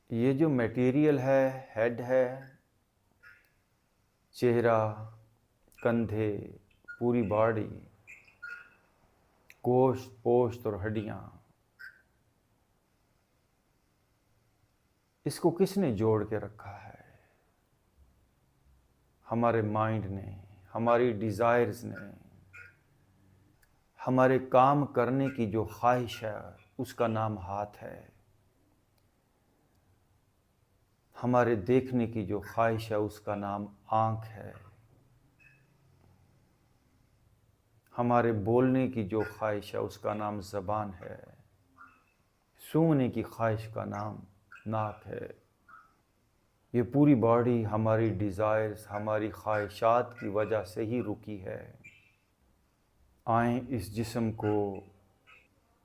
ये जो मटेरियल है, हेड है, चेहरा, कंधे, पूरी बॉडी, गोश्त, पोश्त और हड्डियाँ, इसको किसने जोड़ के रखा है? हमारे माइंड ने, हमारी डिज़ायर्स ने, हमारे काम करने की जो ख्वाहिश है उसका नाम हाथ है। हमारे देखने की जो ख्वाहिश है उसका नाम आँख है। हमारे बोलने की जो ख्वाहिश है उसका नाम ज़बान है। सूंघने की ख्वाहिश का नाम नाक है। ये पूरी बॉडी हमारी डिज़ायर्स, हमारी ख्वाहिशात की वजह से ही रुकी है। आएँ इस जिस्म को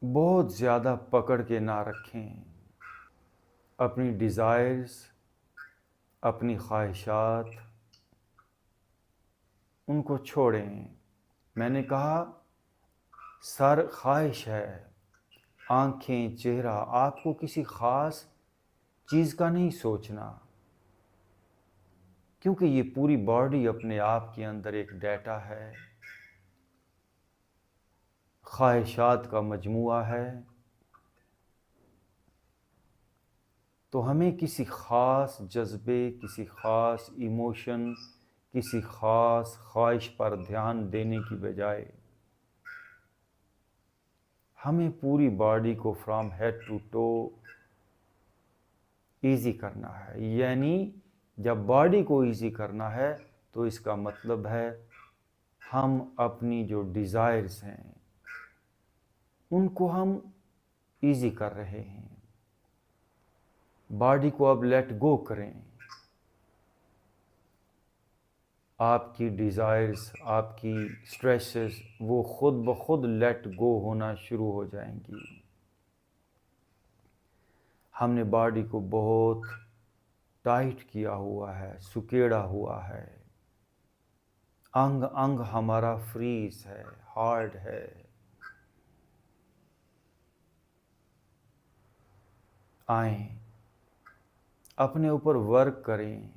बहुत ज़्यादा पकड़ के ना रखें। अपनी डिज़ायर्स, अपनी ख्वाहिशात, उनको छोड़ें। मैंने कहा सर ख्वाहिश है, आँखें, चेहरा, आपको किसी ख़ास चीज़ का नहीं सोचना, क्योंकि ये पूरी बॉडी अपने आप के अंदर एक डाटा है, ख्वाहिशात का मजमुआ है। तो हमें किसी ख़ास जज्बे, किसी ख़ास इमोशन, किसी ख़ास ख्वाहिश पर ध्यान देने की बजाय हमें पूरी बॉडी को from head to toe easy करना है। यानी जब बॉडी को ईज़ी करना है तो इसका मतलब है हम अपनी जो डिज़ायर्स हैं उनको हम ईज़ी कर रहे हैं। बॉडी को अब लेट गो करें। आपकी डिज़ायर्स, आपकी स्ट्रेसेस वो खुद ब खुद लेट गो होना शुरू हो जाएंगी। हमने बॉडी को बहुत टाइट किया हुआ है, सुकेड़ा हुआ है। अंग अंग हमारा फ्रीज है, हार्ड है। आएं, अपने ऊपर वर्क करें।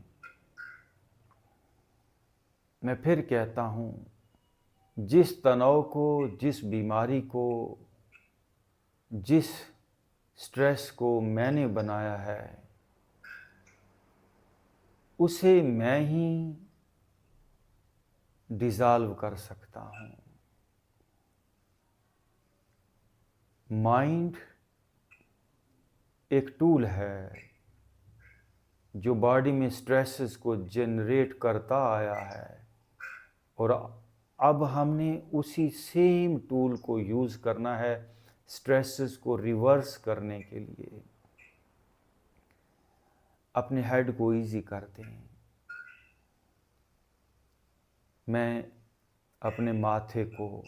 मैं फिर कहता हूँ, जिस तनाव को, जिस बीमारी को, जिस स्ट्रेस को मैंने बनाया है उसे मैं ही डिज़ॉल्व कर सकता हूँ। माइंड एक टूल है जो बॉडी में स्ट्रेसेस को जनरेट करता आया है और अब हमने उसी सेम टूल को यूज़ करना है स्ट्रेसेस को रिवर्स करने के लिए। अपने हेड को ईजी करते हैं। मैं अपने माथे को,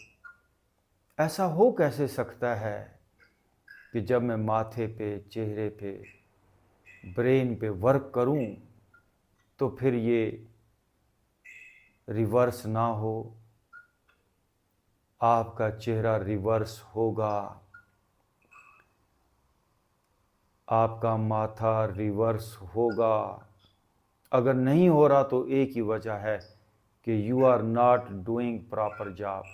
ऐसा हो कैसे सकता है कि जब मैं माथे पे, चेहरे पे, ब्रेन पे वर्क करूं तो फिर ये रिवर्स ना हो। आपका चेहरा रिवर्स होगा, आपका माथा रिवर्स होगा। अगर नहीं हो रहा तो एक ही वजह है कि you are not doing proper job.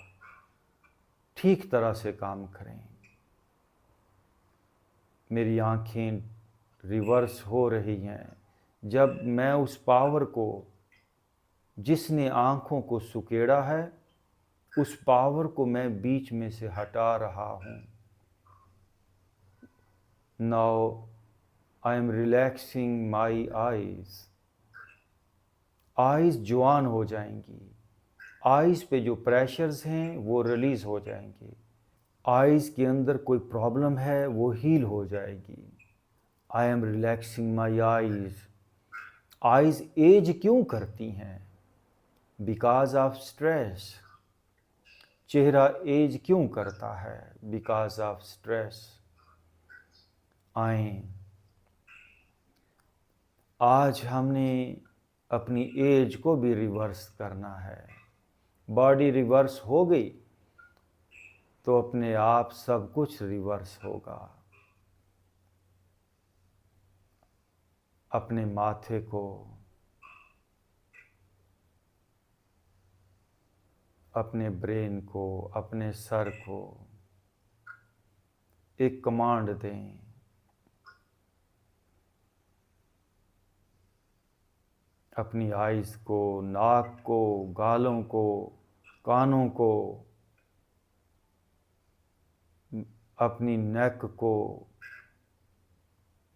ठीक तरह से काम करें। मेरी आँखें रिवर्स हो रही हैं। जब मैं उस पावर को, जिसने आँखों को सुकेड़ा है, उस पावर को मैं बीच में से हटा रहा हूँ। Now I am relaxing my eyes. Eyes जवान हो जाएंगी। आईज पे जो प्रेशर्स हैं वो रिलीज़ हो जाएंगे। आईज के अंदर कोई प्रॉब्लम है वो हील हो जाएगी। I am relaxing my eyes. Eyes age क्यों करती हैं? Because of stress. चेहरा एज क्यों करता है? Because of stress. आए, आज हमने अपनी एज को भी रिवर्स करना है। बॉडी रिवर्स हो गई तो अपने आप सब कुछ रिवर्स होगा। अपने माथे को, अपने ब्रेन को, अपने सर को एक कमांड दें, अपनी आइज़ को, नाक को, गालों को, कानों को, अपनी नेक को,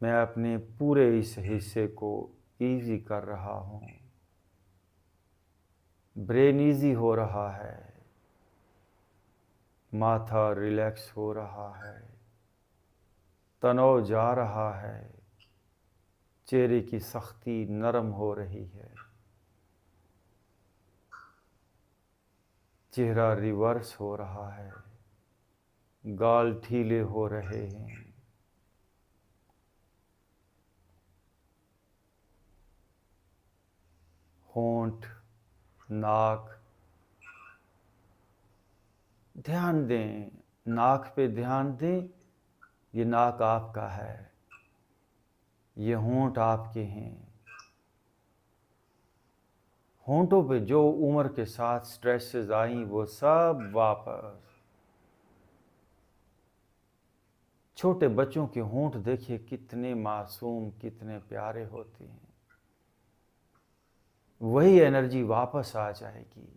मैं अपने पूरे इस हिस्से को ईजी कर रहा हूँ। ब्रेन ईजी हो रहा है, माथा रिलैक्स हो रहा है, तनाव जा रहा है, चेहरे की सख्ती नरम हो रही है, चेहरा रिवर्स हो रहा है, गाल ढीले हो रहे हैं, होंठ, नाक, ध्यान दें, नाक पे ध्यान दें। ये नाक आपका है, ये होंठ आपके हैं। होंठों पे जो उम्र के साथ स्ट्रेसेस आई वो सब वापस। छोटे बच्चों के होंठ देखिए कितने मासूम, कितने प्यारे होते हैं। वही एनर्जी वापस आ जाएगी।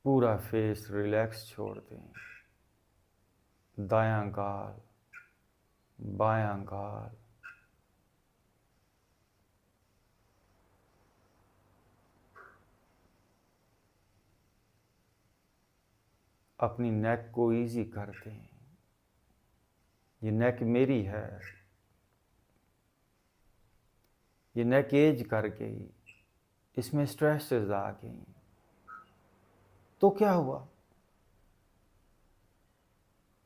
पूरा फेस रिलैक्स छोड़ दें। दायां गाल, बायां गाल, अपनी नेक को इजी कर दें। ये नेक मेरी है, ये नेक एज कर गई, इसमें स्ट्रेसेस आ गई, तो क्या हुआ?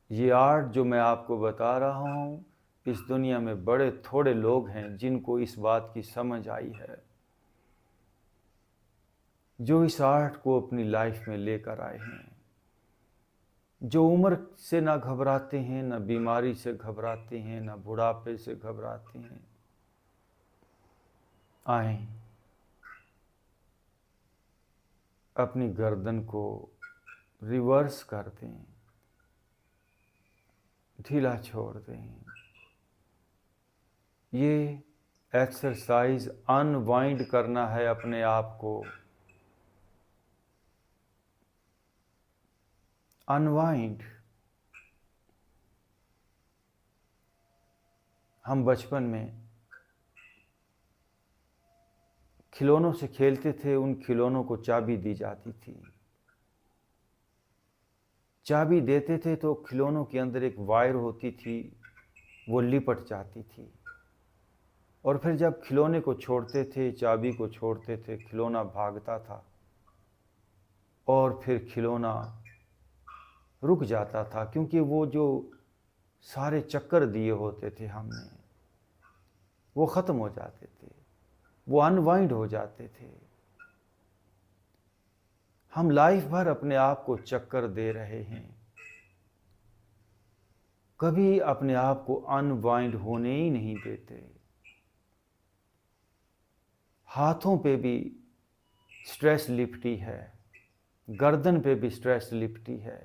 ये आर्ट जो मैं आपको बता रहा हूँ, इस दुनिया में बड़े थोड़े लोग हैं जिनको इस बात की समझ आई है, जो इस आर्ट को अपनी लाइफ में लेकर आए हैं, जो उम्र से ना घबराते हैं, ना बीमारी से घबराते हैं, ना बुढ़ापे से घबराते हैं। आए, अपनी गर्दन को रिवर्स कर दें, ढीला छोड़ दें। ये एक्सरसाइज अनवाइंड करना है अपने आप को। अनवाइंड। हम बचपन में खिलौनों से खेलते थे, उन खिलौनों को चाबी दी जाती थी। चाबी देते थे तो खिलौनों के अंदर एक वायर होती थी, वो लिपट जाती थी, और फिर जब खिलौने को छोड़ते थे, चाबी को छोड़ते थे, खिलौना भागता था और फिर खिलौना रुक जाता था, क्योंकि वो जो सारे चक्कर दिए होते थे हमने, वो ख़त्म हो जाते थे, वो अनवाइंड हो जाते थे। हम लाइफ भर अपने आप को चक्कर दे रहे हैं, कभी अपने आप को अनवाइंड होने ही नहीं देते। हाथों पे भी स्ट्रेस लिपटी है, गर्दन पे भी स्ट्रेस लिपटी है,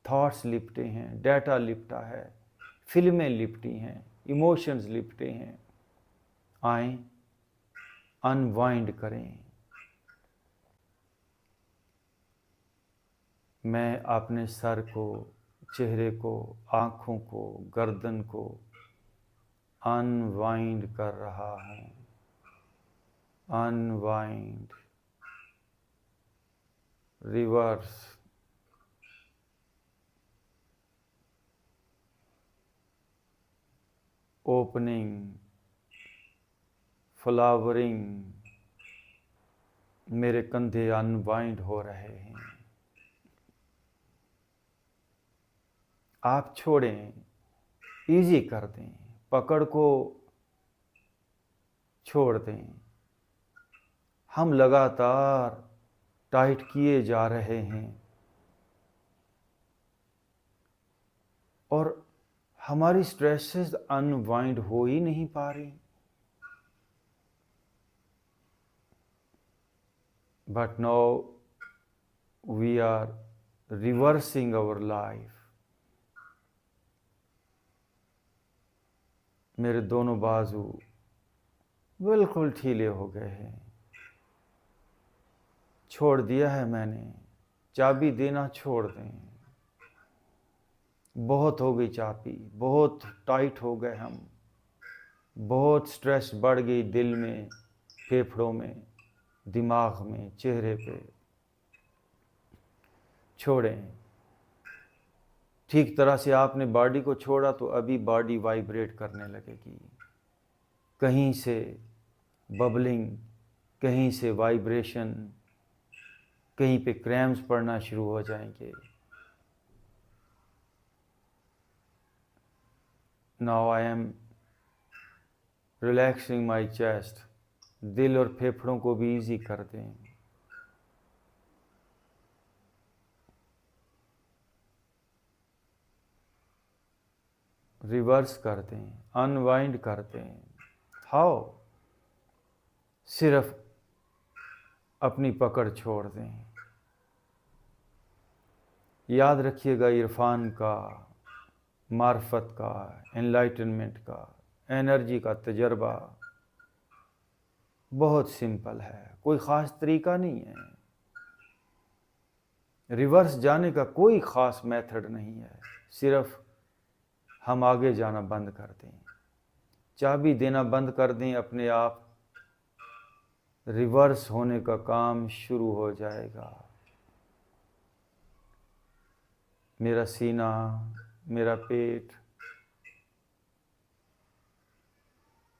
थॉट्स लिपटे हैं, डाटा लिपटा है, फिल्में लिपटी हैं, इमोशंस लिपटे हैं। आएं, अनवाइंड करें। मैं अपने सर को, चेहरे को, आँखों को, गर्दन को अनवाइंड कर रहा हूँ। Unwind, reverse, opening, flowering. मेरे कंधे अनवाइंड हो रहे हैं। आप छोड़ें, इजी कर दें, पकड़ को छोड़ दें। हम लगातार टाइट किए जा रहे हैं और हमारी स्ट्रेसेस अनवाइंड हो ही नहीं पा रही। But now we are reversing our life. मेरे दोनों बाजू बिल्कुल ढीले हो गए हैं। छोड़ दिया है मैंने, चाबी देना छोड़ दें। बहुत हो गई चाबी, बहुत टाइट हो गए हम, बहुत स्ट्रेस बढ़ गई दिल में, फेफड़ों में, दिमाग में, चेहरे पे। छोड़ें। ठीक तरह से आपने बॉडी को छोड़ा तो अभी बॉडी वाइब्रेट करने लगेगी, कहीं से बबलिंग, कहीं से वाइब्रेशन, कहीं पे क्रैम्प्स पड़ना शुरू हो जाएंगे। Now I am relaxing my chest. दिल और फेफड़ों को भी इजी कर दें। रिवर्स कर दें, अनवाइंड कर दें। हाउ? सिर्फ अपनी पकड़ छोड़ दें। याद रखिएगा, इरफान का, मार्फत का, एनलाइटनमेंट का, एनर्जी का तजर्बा बहुत सिंपल है, कोई ख़ास तरीका नहीं है। रिवर्स जाने का कोई ख़ास मेथड नहीं है, सिर्फ हम आगे जाना बंद कर दें, चाबी देना बंद कर दें, अपने आप रिवर्स होने का काम शुरू हो जाएगा। मेरा सीना, मेरा पेट,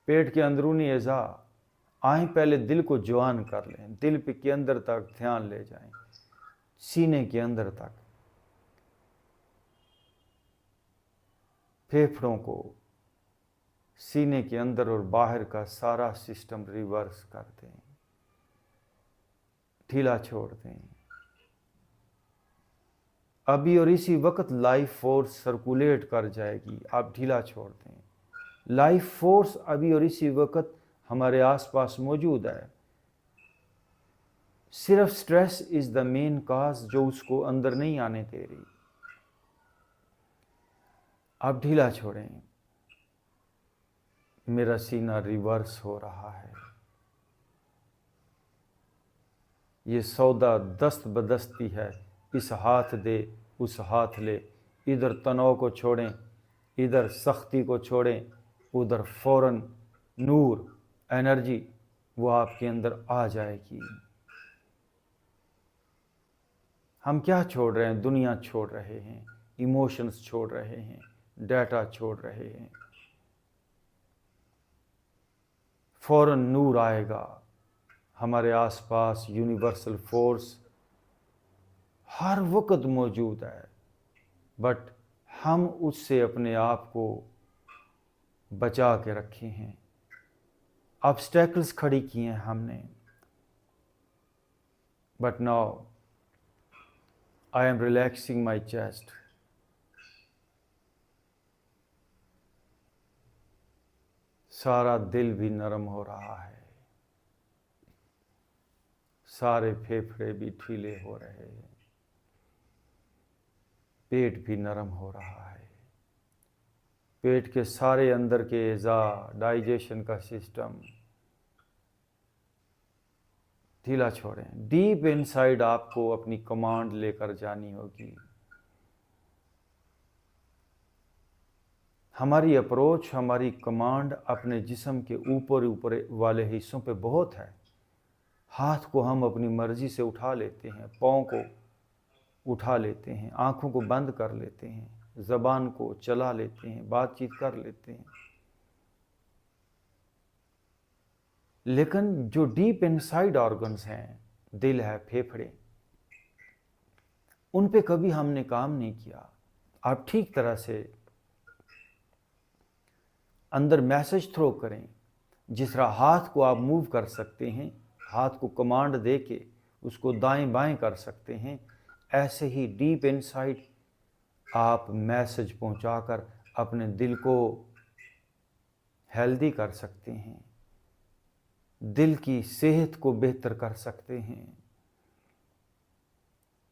पेट के अंदरूनी अज़ा, आएँ पहले दिल को जवान कर लें, दिल पे के अंदर तक ध्यान ले जाएं, सीने के अंदर तक, फेफड़ों को, सीने के अंदर और बाहर का सारा सिस्टम रिवर्स कर दें, ढीला छोड़ दें। अभी और इसी वक्त लाइफ फोर्स सर्कुलेट कर जाएगी, आप ढीला छोड़ दें। लाइफ फोर्स अभी और इसी वक्त हमारे आसपास मौजूद है, सिर्फ स्ट्रेस इज द मेन काज जो उसको अंदर नहीं आने दे रही। आप ढीला छोड़ें। मेरा सीना रिवर्स हो रहा है। ये सौदा दस्त बदस्ती है, इस हाथ दे उस हाथ ले, इधर तनाव को छोड़ें, इधर सख्ती को छोड़ें, उधर फौरन नूर, एनर्जी वो आपके अंदर आ जाएगी। हम क्या छोड़ रहे हैं? दुनिया छोड़ रहे हैं, इमोशंस छोड़ रहे हैं, डाटा छोड़ रहे हैं। फौरन नूर आएगा। हमारे आसपास यूनिवर्सल फोर्स हर वक्त मौजूद है, बट हम उससे अपने आप को बचा के रखे हैं, ऑब्स्टेकल्स खड़ी किए हैं हमने। But now I am relaxing my chest. सारा दिल भी नरम हो रहा है, सारे फेफड़े भी ढीले हो रहे हैं, पेट भी नरम हो रहा है, पेट के सारे अंदर के एज़ा, डाइजेशन का सिस्टम ढीला छोड़ें। डीप इनसाइड आपको अपनी कमांड लेकर जानी होगी। हमारी अप्रोच, हमारी कमांड अपने जिस्म के ऊपर ऊपर वाले हिस्सों पे बहुत है। हाथ को हम अपनी मर्जी से उठा लेते हैं, पाँव को उठा लेते हैं, आँखों को बंद कर लेते हैं, ज़बान को चला लेते हैं, बातचीत कर लेते हैं। लेकिन जो डीप इनसाइड ऑर्गन्स हैं, दिल है, फेफड़े, उन पे कभी हमने काम नहीं किया। आप ठीक तरह से अंदर मैसेज थ्रो करें। जिस तरह हाथ को आप मूव कर सकते हैं, हाथ को कमांड दे के उसको दाएं बाएं कर सकते हैं, ऐसे ही डीप इनसाइड आप मैसेज पहुंचाकर अपने दिल को हेल्दी कर सकते हैं, दिल की सेहत को बेहतर कर सकते हैं,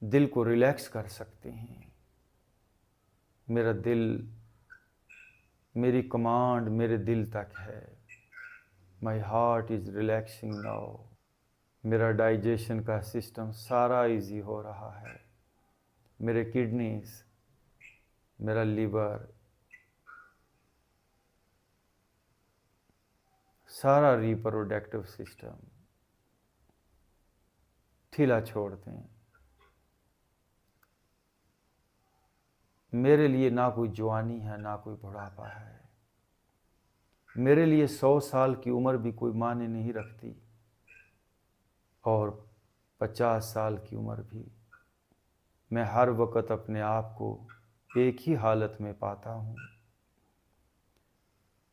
दिल को रिलैक्स कर सकते हैं। मेरा दिल, मेरी कमांड मेरे दिल तक है। My heart is relaxing now. मेरा डाइजेशन का सिस्टम सारा इजी हो रहा है। मेरे किडनीज, मेरा लिवर, सारा रिप्रोडक्टिव सिस्टम ढीला छोड़ दें। मेरे लिए ना कोई जवानी है, ना कोई बुढ़ापा है। मेरे लिए 100 साल की उम्र भी कोई मायने नहीं रखती, और 50 साल की उम्र भी। मैं हर वक्त अपने आप को एक ही हालत में पाता हूँ।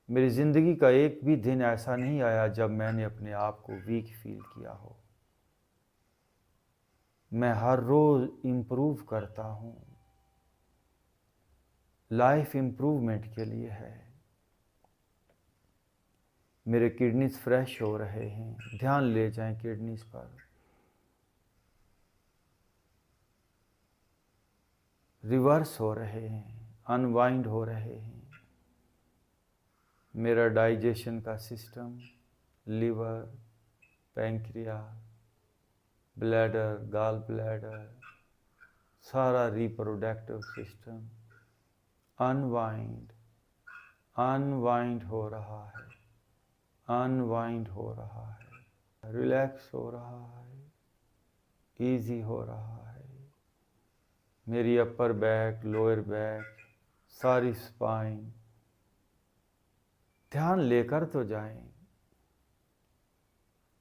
मेरी ज़िंदगी का एक भी दिन ऐसा नहीं आया जब मैंने अपने आप को वीक फील किया हो। मैं हर रोज़ इम्प्रूव करता हूँ। लाइफ इम्प्रूवमेंट के लिए है। मेरे किडनीज फ्रेश हो रहे हैं। ध्यान ले जाएं किडनीज पर। रिवर्स हो रहे हैं, अनवाइंड हो रहे हैं। मेरा डाइजेशन का system, liver, pancreas, bladder, gall bladder, सारा रिप्रोडक्टिव सिस्टम अनवाइंड हो रहा है, अनवाइंड हो रहा है, रिलैक्स हो रहा है, इजी हो रहा है। मेरी अपर बैक, लोअर बैक, सारी स्पाइन, ध्यान लेकर तो जाएं।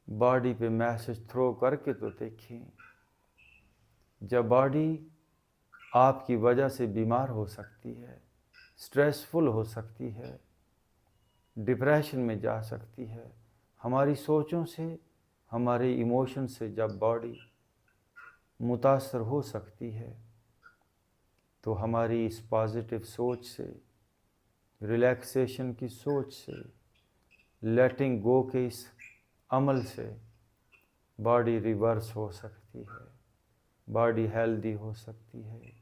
बॉडी पे मैसेज थ्रो करके तो देखें। जब बॉडी आपकी वजह से बीमार हो सकती है, स्ट्रेसफुल हो सकती है, डिप्रेशन में जा सकती है, हमारी सोचों से, हमारे इमोशन से जब बॉडी मुतासर हो सकती है, तो हमारी इस पॉजिटिव सोच से, रिलैक्सेशन की सोच से, लेटिंग गो के इस अमल से बॉडी रिवर्स हो सकती है, बॉडी हेल्दी हो सकती है।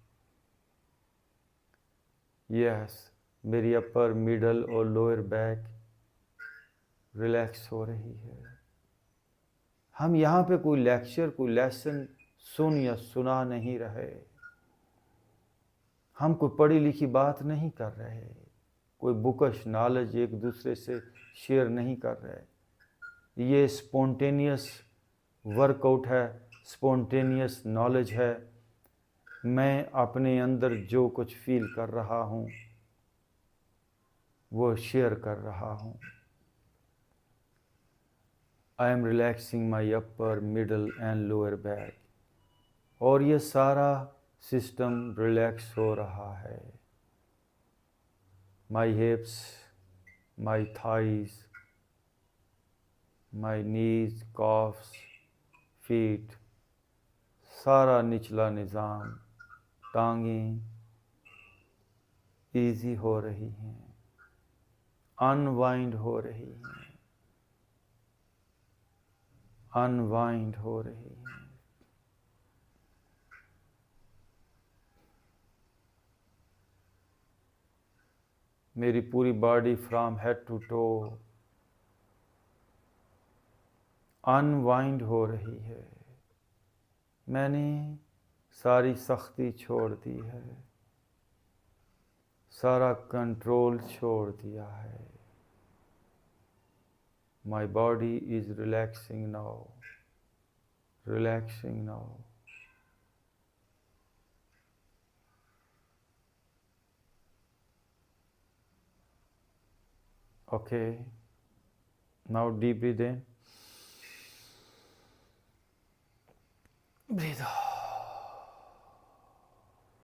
यस, मेरी अपर, मिडल और लोअर बैक रिलैक्स हो रही है। हम यहाँ पे कोई लेक्चर, कोई लेसन सुन या सुना नहीं रहे। हम कोई पढ़ी लिखी बात नहीं कर रहे, कोई बुकश नॉलेज एक दूसरे से शेयर नहीं कर रहे। ये स्पॉन्टेनियस वर्कआउट है, स्पॉन्टेनियस नॉलेज है। मैं अपने अंदर जो कुछ फील कर रहा हूँ वो शेयर कर रहा हूँ। आई am relaxing my upper, middle and lower back, और ये सारा सिस्टम रिलैक्स हो रहा है। माई हिप्स, माई थाइज, माई नीज, कॉफ्स, फीट, सारा निचला निज़ाम, टांगें ईजी हो रही हैं, अनवाइंड हो रही हैं, अनवाइंड हो रही हैं। मेरी पूरी body from head to toe unwind हो रही है। मैंने सारी सख्ती छोड़ दी है, सारा कंट्रोल छोड़ दिया है। My body is relaxing now, relaxing now. Okay, now deep breathe in, breathe out.